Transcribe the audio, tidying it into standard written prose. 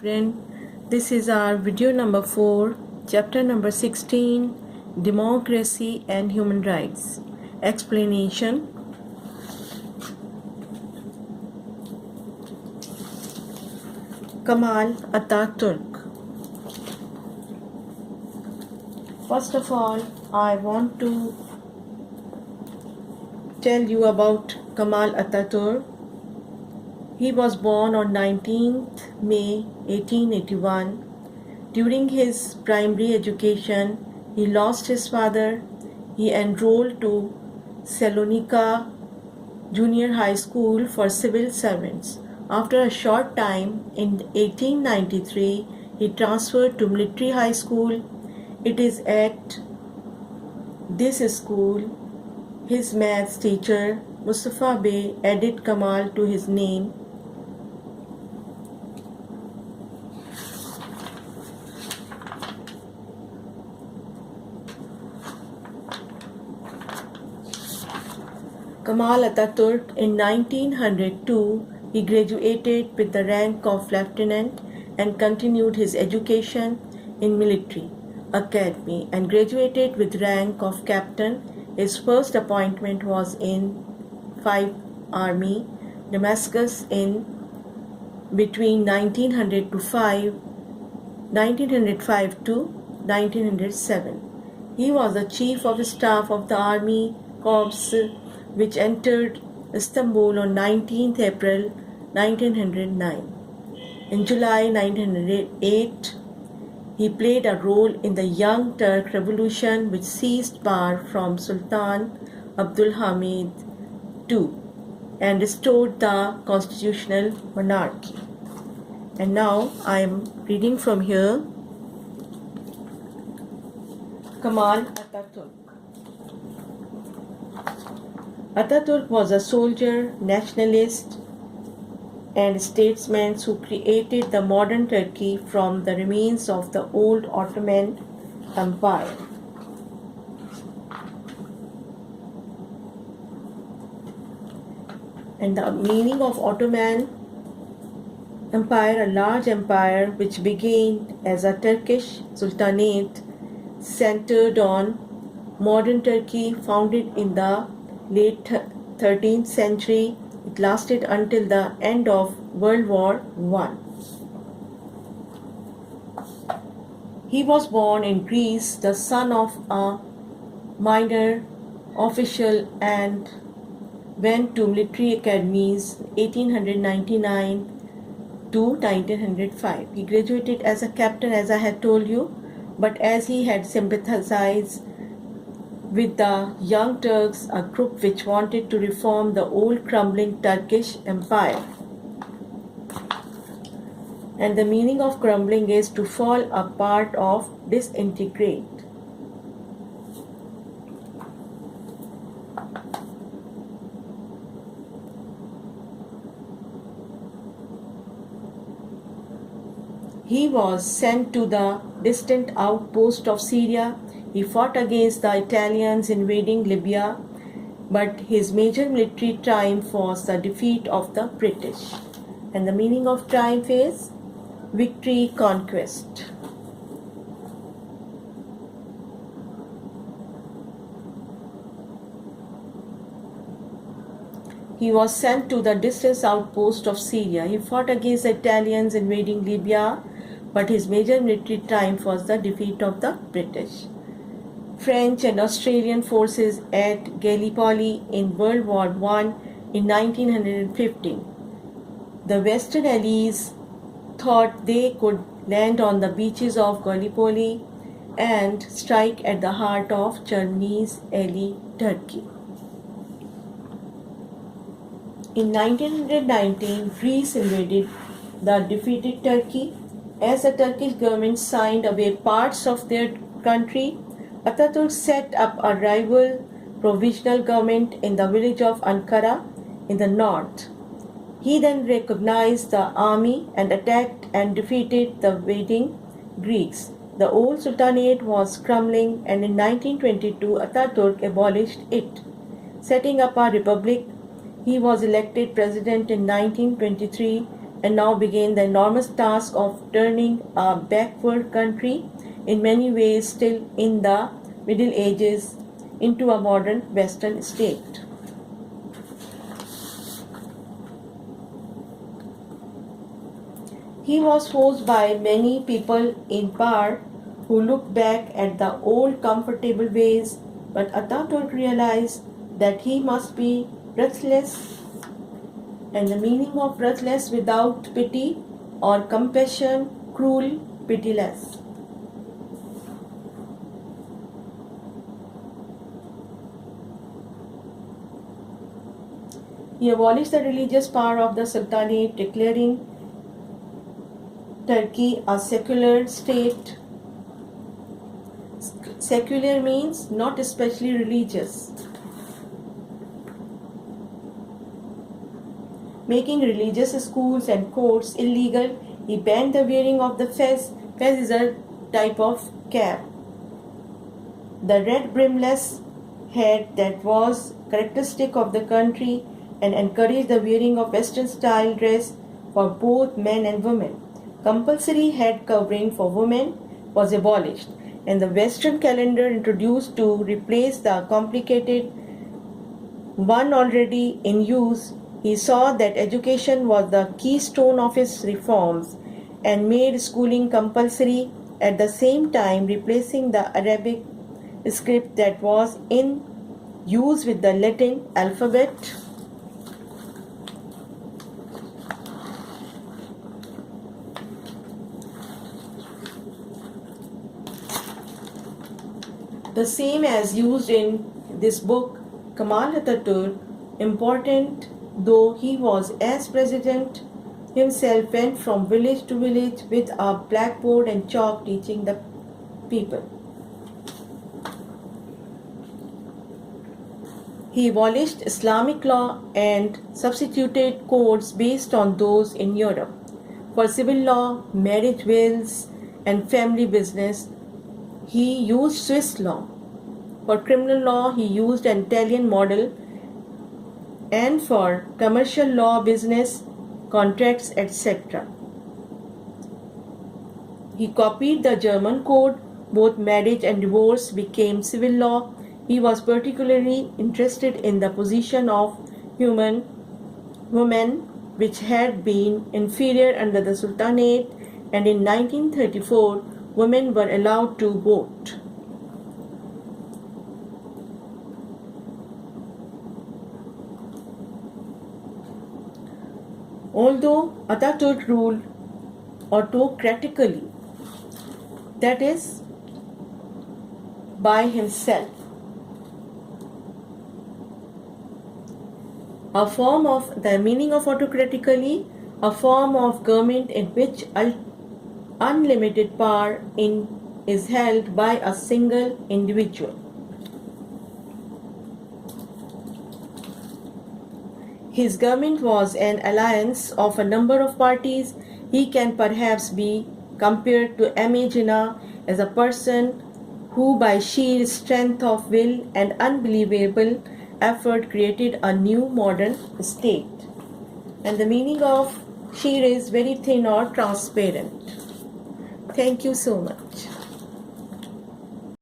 Friend, this is our video number 4, chapter number 16, Democracy and Human Rights. Explanation. Kemal Atatürk. First of all, I want to tell you about Kemal Atatürk. He was born on 19th May 1881. During his primary education, he lost his father. He enrolled to Salonika Junior High School for civil servants. After a short time, in 1893, he transferred to Military High School. It is at this school his maths teacher, Mustafa Bey, added Kemal to his name. Kemal Atatürk. In 1902, he graduated with the rank of lieutenant and continued his education in military academy and graduated with rank of captain. His first appointment was in 5th Army, Damascus in between 1905 to 1907. He was the chief of the staff of the Army Corps which entered Istanbul on 19th April 1909. In July 1908, he played a role in the Young Turk Revolution which seized power from Sultan Abdul Hamid II and restored the constitutional monarchy. And now I am reading from here. Kemal Atatürk. Atatürk was a soldier, nationalist, and statesman who created the modern Turkey from the remains of the old Ottoman Empire. And the meaning of Ottoman Empire, a large empire which began as a Turkish sultanate centered on modern Turkey, founded in the late 13th century. It lasted until the end of World War I. He was born in Greece, the son of a minor official, and went to military academies 1899 to 1905. He graduated as a captain, as I had told you, but as he had sympathized with the Young Turks, a group which wanted to reform the old crumbling Turkish Empire. And the meaning of crumbling is to fall apart or disintegrate. He was sent to the distant outpost of Syria. He fought against the Italians invading Libya, but his major military triumph was the defeat of the British. And the meaning of triumph is victory, conquest. He was sent to the distant outpost of Syria. He fought against the Italians invading Libya, but his major military triumph was the defeat of the British. French and Australian forces at Gallipoli in World War I in 1915. The Western Allies thought they could land on the beaches of Gallipoli and strike at the heart of Germany's ally Turkey. In 1919, Greece invaded the defeated Turkey. As the Turkish government signed away parts of their country, Atatürk set up a rival provisional government in the village of Ankara in the north. He then recognized the army and attacked and defeated the invading Greeks. The old Sultanate was crumbling, and in 1922 Atatürk abolished it, setting up a republic. He was elected president in 1923 and now began the enormous task of turning a backward country, in many ways still in the Middle Ages, into a modern Western state. He was forced by many people in power who looked back at the old comfortable ways, but Ataturk realized that he must be ruthless, and the meaning of ruthless without pity or compassion, cruel, pitiless. He abolished the religious power of the Sultanate, declaring Turkey a secular state. Secular means not especially religious. Making religious schools and courts illegal, he banned the wearing of the fez. Fez is a type of cap. The red brimless hat that was characteristic of the country, and encouraged the wearing of Western style dress for both men and women. Compulsory head covering for women was abolished, and the Western calendar introduced to replace the complicated one already in use. He saw that education was the keystone of his reforms and made schooling compulsory, at the same time replacing the Arabic script that was in use with the Latin alphabet. The same as used in this book, Kemal Atatürk, important though he was as president himself, went from village to village with a blackboard and chalk teaching the people. He abolished Islamic law and substituted codes based on those in Europe. For civil law, marriage wills, and family business, he used Swiss law. For criminal law, he used an Italian model, and for commercial law, business, contracts, etc. He copied the German code. Both marriage and divorce became civil law. He was particularly interested in the position of women, which had been inferior under the Sultanate, and in 1934, women were allowed to vote. Although Atatürk ruled autocratically, that is, by himself, a form of the meaning of autocratically, a form of government in which unlimited power is held by a single individual. His government was an alliance of a number of parties. He can perhaps be compared to M.A. Jinnah as a person who, by sheer strength of will and unbelievable effort, created a new modern state. And the meaning of sheer is very thin or transparent. Thank you so much.